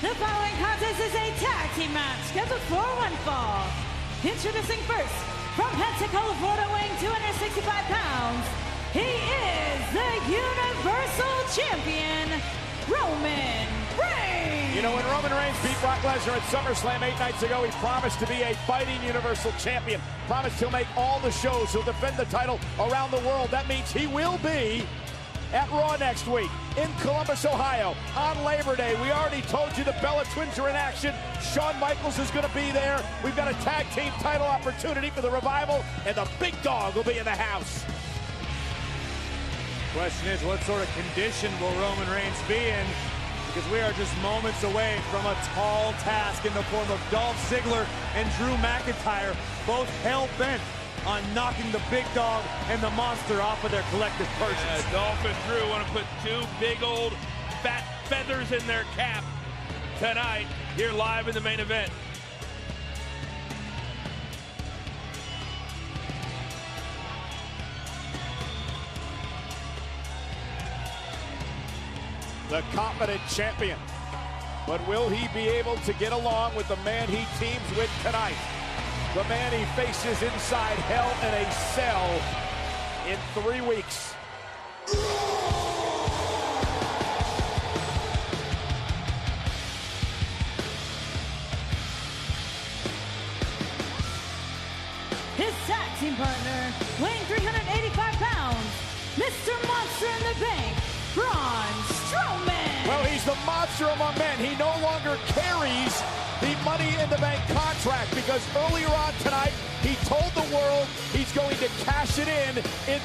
The following contest is a tag team match scheduled for one fall. Introducing first, from Pensacola, Florida, weighing 265 pounds, he is the Universal Champion, Roman Reigns. You know, when Roman Reigns beat Brock Lesnar at SummerSlam 8 nights ago, he promised to be a fighting Universal Champion. Promised he'll make all the shows. He'll defend the title around the world. That means he will be at Raw next week in Columbus, Ohio, on Labor Day. We already told you the Bella Twins are in action. Shawn Michaels is going to be there. We've got a tag team title opportunity for the Revival, and the big dog will be in the house. Question is, what sort of condition will Roman Reigns be in? Because we are just moments away from a tall task in the form of Dolph Ziggler and Drew McIntyre, both hell-bent on knocking the big dog and the monster off of their collective perches. Yeah, Dolph and Drew want to put two big old fat feathers in their cap tonight here live in the main event. The confident champion. But will he be able to get along with the man he teams with tonight? The man he faces inside Hell in a Cell in 3 weeks. His tag team partner, weighing 385 pounds, Mr. Monster in the Bank, Braun Strowman. Well, he's the monster among men. He no longer carries the Money in the Bank contract because earlier on tonight, he told the world he's going to cash it in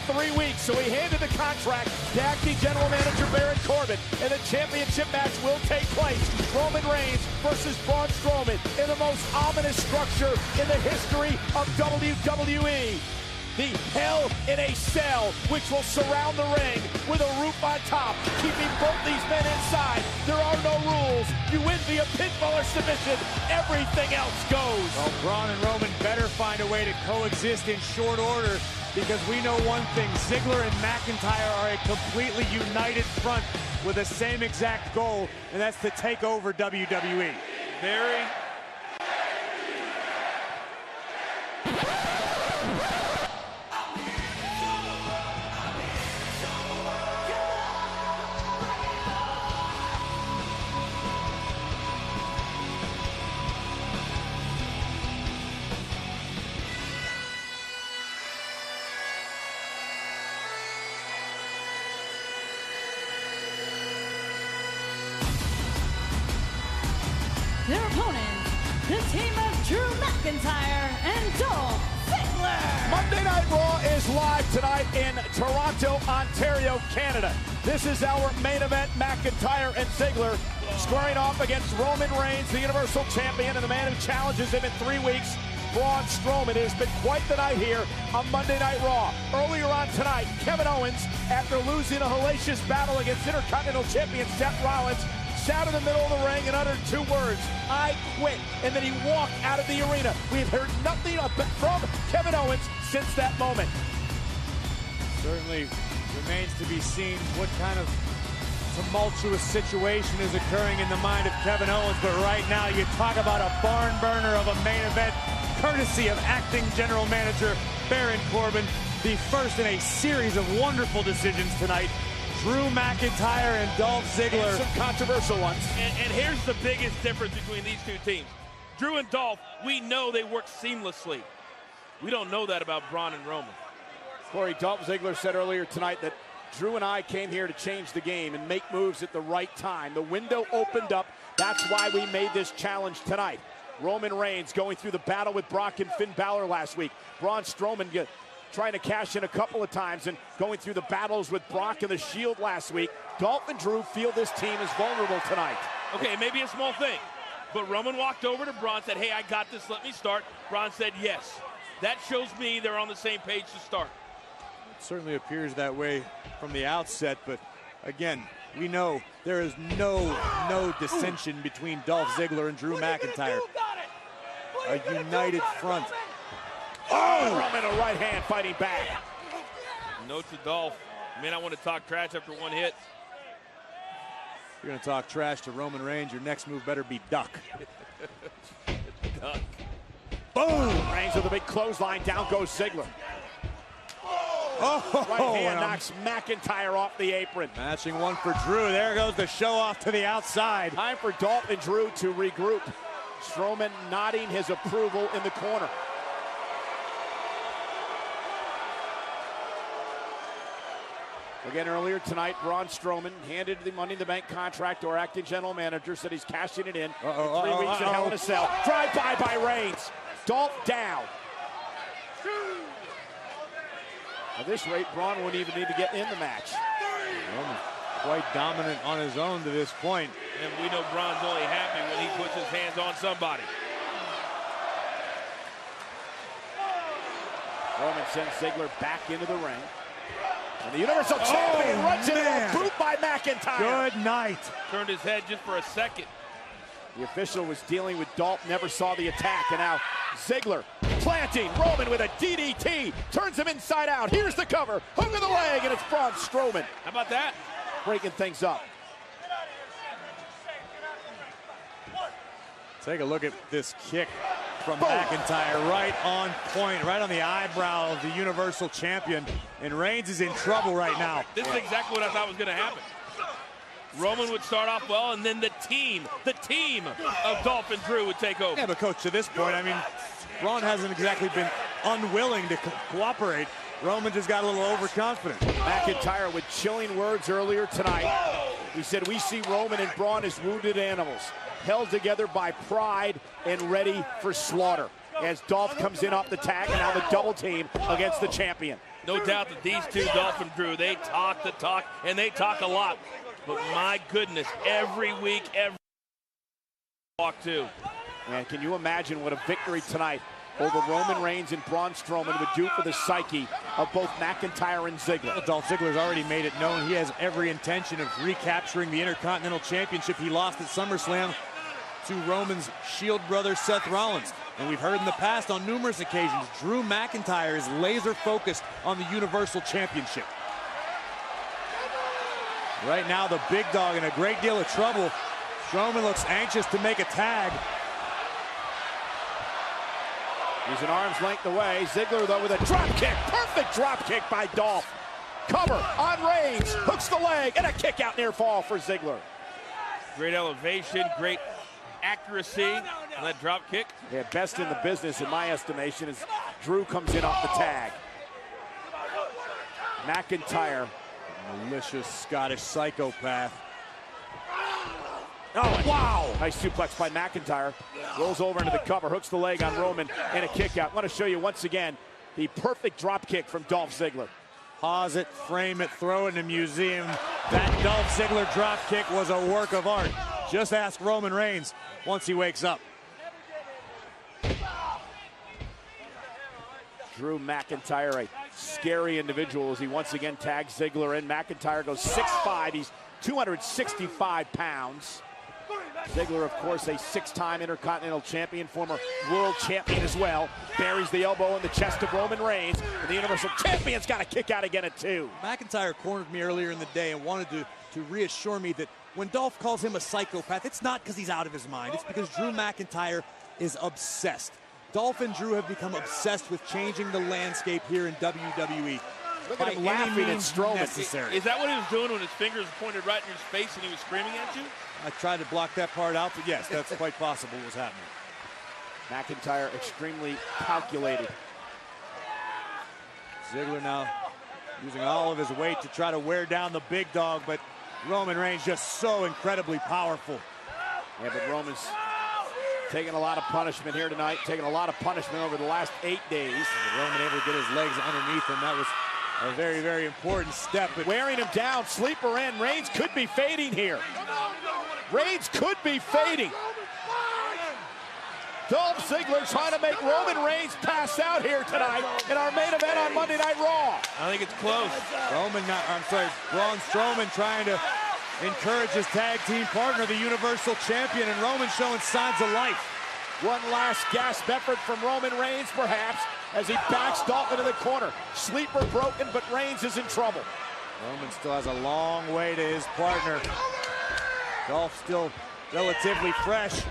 3 weeks. So he handed the contract to acting general manager Baron Corbin, and the championship match will take place. Roman Reigns versus Braun Strowman in the most ominous structure in the history of WWE. The Hell in a Cell, which will surround the ring with a roof on top, keeping both these men inside. There are no rules. You win via pinfall or submission. Everything else goes. Well, Braun and Roman better find a way to coexist in short order, because we know one thing: Ziggler and McIntyre are a completely united front with the same exact goal, and that's to take over WWE. Very Their opponents, the team of Drew McIntyre and Dolph Ziggler. Monday Night Raw is live tonight in Toronto, Ontario, Canada. This is our main event. McIntyre and Ziggler squaring off against Roman Reigns, the Universal Champion, and the man who challenges him in 3 weeks, Braun Strowman. It has been quite the night here on Monday Night Raw. Earlier on tonight, Kevin Owens, after losing a hellacious battle against Intercontinental Champion Seth Rollins, sat in the middle of the ring and uttered 2 words: "I quit," and then he walked out of the arena. We've heard nothing from Kevin Owens since that moment. Certainly remains to be seen what kind of tumultuous situation is occurring in the mind of Kevin Owens, but right now you talk about a barn burner of a main event, courtesy of acting general manager Baron Corbin. The first in a series of wonderful decisions tonight: Drew McIntyre and Dolph Ziggler. And some controversial ones. and here's the biggest difference between these two teams. Drew and Dolph, we know they work seamlessly. We don't know that about Braun and Roman. Corey, Dolph Ziggler said earlier tonight that Drew and I came here to change the game and make moves at the right time. The window opened up. That's why we made this challenge tonight. Roman Reigns going through the battle with Brock and Finn Balor last week. Braun Strowman trying to cash in a couple of times and going through the battles with Brock and the Shield last week. Dolph and Drew feel this team is vulnerable tonight. Okay, maybe a small thing, but Roman walked over to Braun, said, "Hey, I got this, let me start." Braun said yes. That shows me they're on the same page to start. It certainly appears that way from the outset, but again, we know there is no dissension between Dolph Ziggler and Drew McIntyre. A united front. Oh! Roman, a right hand fighting back. Note to Dolph, may not want to talk trash after one hit. You're going to talk trash to Roman Reigns, your next move better be duck. Duck. Boom! Reigns with a big clothesline. Down goes Ziegler. Oh, Right hand knocks McIntyre off the apron. Matching one for Drew. There goes the show off to the outside. Time for Dolph and Drew to regroup. Strowman nodding his approval in the corner. Again, earlier tonight, Braun Strowman handed the Money in the Bank contract to our acting general manager, said he's cashing it in. 3 weeks at Hell in a Cell. Drive-by by Reigns. Dolph down. At this rate, Braun wouldn't even need to get in the match. Roman quite dominant on his own to this point. And we know Braun's only happy when he puts his hands on somebody. Roman sends Ziegler back into the ring. And the Universal Champion runs into a boot by McIntyre. Good night. Turned his head just for a second. The official was dealing with Dolph, never saw the attack, and now Ziegler planting Roman with a DDT, turns him inside out. Here's the cover, hook of the leg, and it's Braun Strowman. How about that? Breaking things up. Take a look at this kick from McIntyre, right on point, right on the eyebrow of the Universal Champion. And Reigns is in trouble right now. This is exactly what I thought was going to happen. Roman would start off well, and then the team of Dolph and Drew would take over. Yeah, but Coach, to this point, I mean, Braun hasn't exactly been unwilling to cooperate. Roman just got a little overconfident. McIntyre with chilling words earlier tonight. He said, we see Roman and Braun as wounded animals, held together by pride and ready for slaughter. As Dolph comes in off the tag, and now the double team against the champion. No doubt that these two, Dolph and Drew, they talk the talk, and they talk a lot. But my goodness, every week, every walk too. Man, can you imagine what a victory tonight over Roman Reigns and Braun Strowman would do for the psyche of both McIntyre and Ziggler? Dolph Ziggler's already made it known he has every intention of recapturing the Intercontinental Championship he lost at SummerSlam to Roman's Shield brother Seth Rollins. And we've heard in the past on numerous occasions, Drew McIntyre is laser focused on the Universal Championship. Right now, the big dog in a great deal of trouble. Strowman looks anxious to make a tag. He's an arm's length away. Ziggler, though, with a drop kick. Perfect drop kick by Dolph. Cover on Reigns. Hooks the leg, and a kick out near fall for Ziggler. Great elevation, great accuracy on that drop kick. Yeah, best in the business, in my estimation, as Drew comes in off the tag. McIntyre. Malicious Scottish psychopath. Oh, wow! Nice suplex by McIntyre. Rolls over into the cover, hooks the leg on Roman, and a kick out. I want to show you once again the perfect drop kick from Dolph Ziggler. Pause it, frame it, throw it in a museum. That Dolph Ziggler drop kick was a work of art. Just ask Roman Reigns once he wakes up. Drew McIntyre, a scary individual as he once again tags Ziggler in. McIntyre goes 6'5", he's 265 pounds. Ziggler, of course, a 6-time Intercontinental Champion, former World Champion as well. Buries the elbow in the chest of Roman Reigns, and the Universal Champion's got a kick out again at 2. McIntyre cornered me earlier in the day and wanted to reassure me that when Dolph calls him a psychopath, it's not because he's out of his mind. It's because Drew McIntyre is obsessed. Dolph and Drew have become obsessed with changing the landscape here in WWE. Look at him laughing at Strowman. Necessary. Is that what he was doing when his fingers pointed right in your face and he was screaming at you? I tried to block that part out, but yes, that's quite possible what was happening. McIntyre extremely calculated. Ziggler now using all of his weight to try to wear down the big dog, but Roman Reigns just so incredibly powerful. Yeah, but Roman's taking a lot of punishment here tonight, taking a lot of punishment over the last 8 days. Roman able to get his legs underneath him. That was a very, very important step. But wearing him down, sleeper in. Reigns could be fading here. Reigns could be fading. Dolph Ziggler trying to make Roman Reigns pass out here tonight in our main event on Monday Night Raw. I think it's close. Braun Strowman trying to encourage his tag team partner, the Universal Champion, and Roman showing signs of life. One last gasp effort from Roman Reigns, perhaps, as he backs Dolph into the corner. Sleeper broken, but Reigns is in trouble. Roman still has a long way to his partner. Dolph still relatively fresh.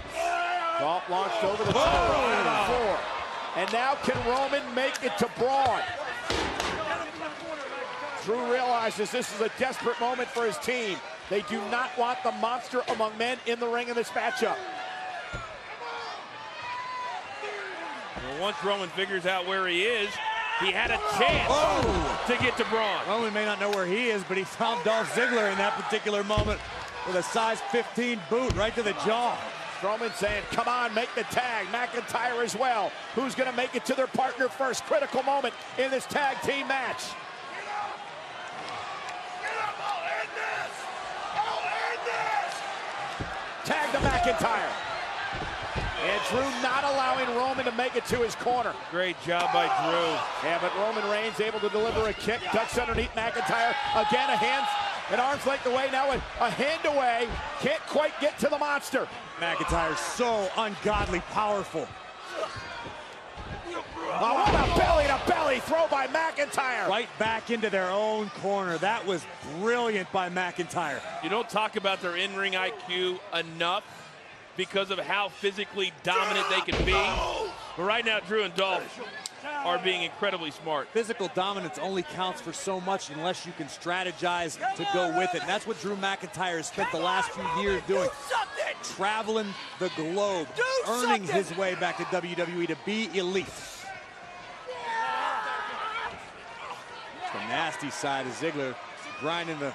Dolph launched over the floor. And now can Roman make it to Braun? Drew realizes this is a desperate moment for his team. They do not want the monster among men in the ring in this matchup. Well, once Roman figures out where he is, he had a chance to get to Braun. Roman may not know where he is, but he found Dolph Ziegler in that particular moment with a size 15 boot right to the jaw. Strowman saying, come on, make the tag. McIntyre as well. Who's going to make it to their partner first? Critical moment in this tag team match. Tag to McIntyre. And Drew not allowing Roman to make it to his corner. Great job by Drew. Yeah, but Roman Reigns able to deliver a kick, ducks underneath McIntyre. Again, a hand, an arm's length away, now a hand away. Can't quite get to the monster. McIntyre's so ungodly powerful. Oh, what a belly-to-belly throw by McIntyre. Right back into their own corner. That was brilliant by McIntyre. You don't talk about their in-ring IQ enough because of how physically dominant they can be. But right now, Drew and Dolph are being incredibly smart. Physical dominance only counts for so much unless you can strategize to go with it. And that's what Drew McIntyre has spent the last few years doing. Traveling the globe, earning his way back to WWE to be elite. The nasty side of Ziegler grinding the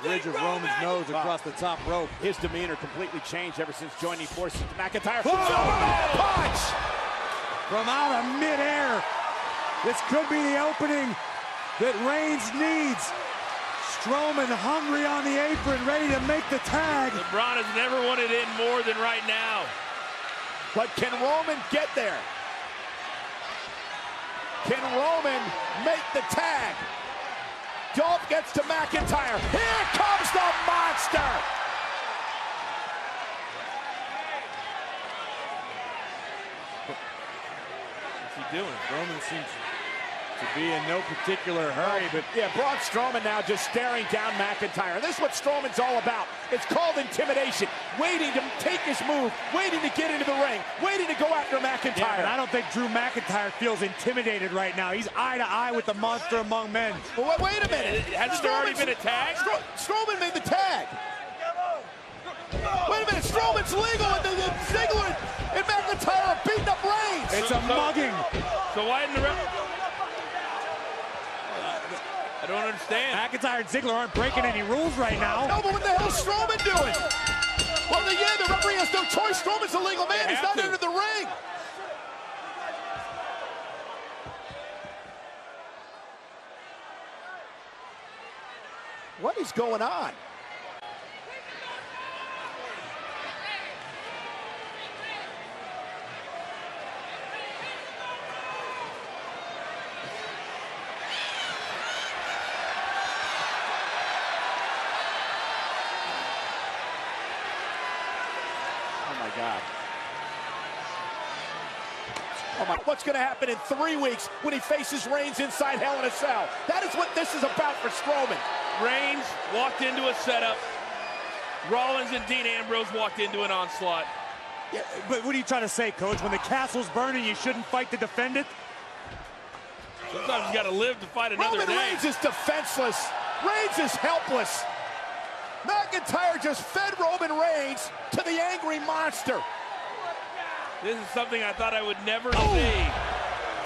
ridge of Roman's nose across the top rope. His demeanor completely changed ever since joining forces with McIntyre. Punch! From out of midair. This could be the opening that Reigns needs. Strowman hungry on the apron, ready to make the tag. LeBron has never wanted in more than right now. But can Roman get there? Can Roman make the tag? Dolph gets to McIntyre. Here comes the monster! What's he doing? Roman seems to be in no particular hurry, but yeah, Braun Strowman now just staring down McIntyre. And this is what Strowman's all about. It's called intimidation. Waiting to take his move, waiting to get into the ring, waiting to go after McIntyre. yeah, but I don't think Drew McIntyre feels intimidated right now. He's eye to eye with the monster among men. Well, wait a minute. Hasn't there already been a tag? Strowman made the tag. Wait a minute, Strowman's legal and Ziegler and McIntyre are beating up Reigns. It's a mugging. So why didn't the ref? I don't understand. McIntyre and Ziegler aren't breaking any rules right now. No, but what the hell is Strowman doing? Well, the referee has no choice. Strowman's a legal man. He's not into the ring. What is going on? Oh my God. Oh my, what's going to happen in 3 weeks when he faces Reigns inside Hell in a Cell? That is what this is about for Strowman. Reigns walked into a setup. Rollins and Dean Ambrose walked into an onslaught. Yeah, but what are you trying to say, Coach? When the castle's burning, you shouldn't fight to defend it? Sometimes you got to live to fight another Roman day. Reigns is defenseless. Reigns is helpless. McIntyre just fed Roman Reigns to the angry monster. This is something I thought I would never see.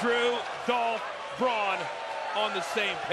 Drew, Dolph, Braun on the same page.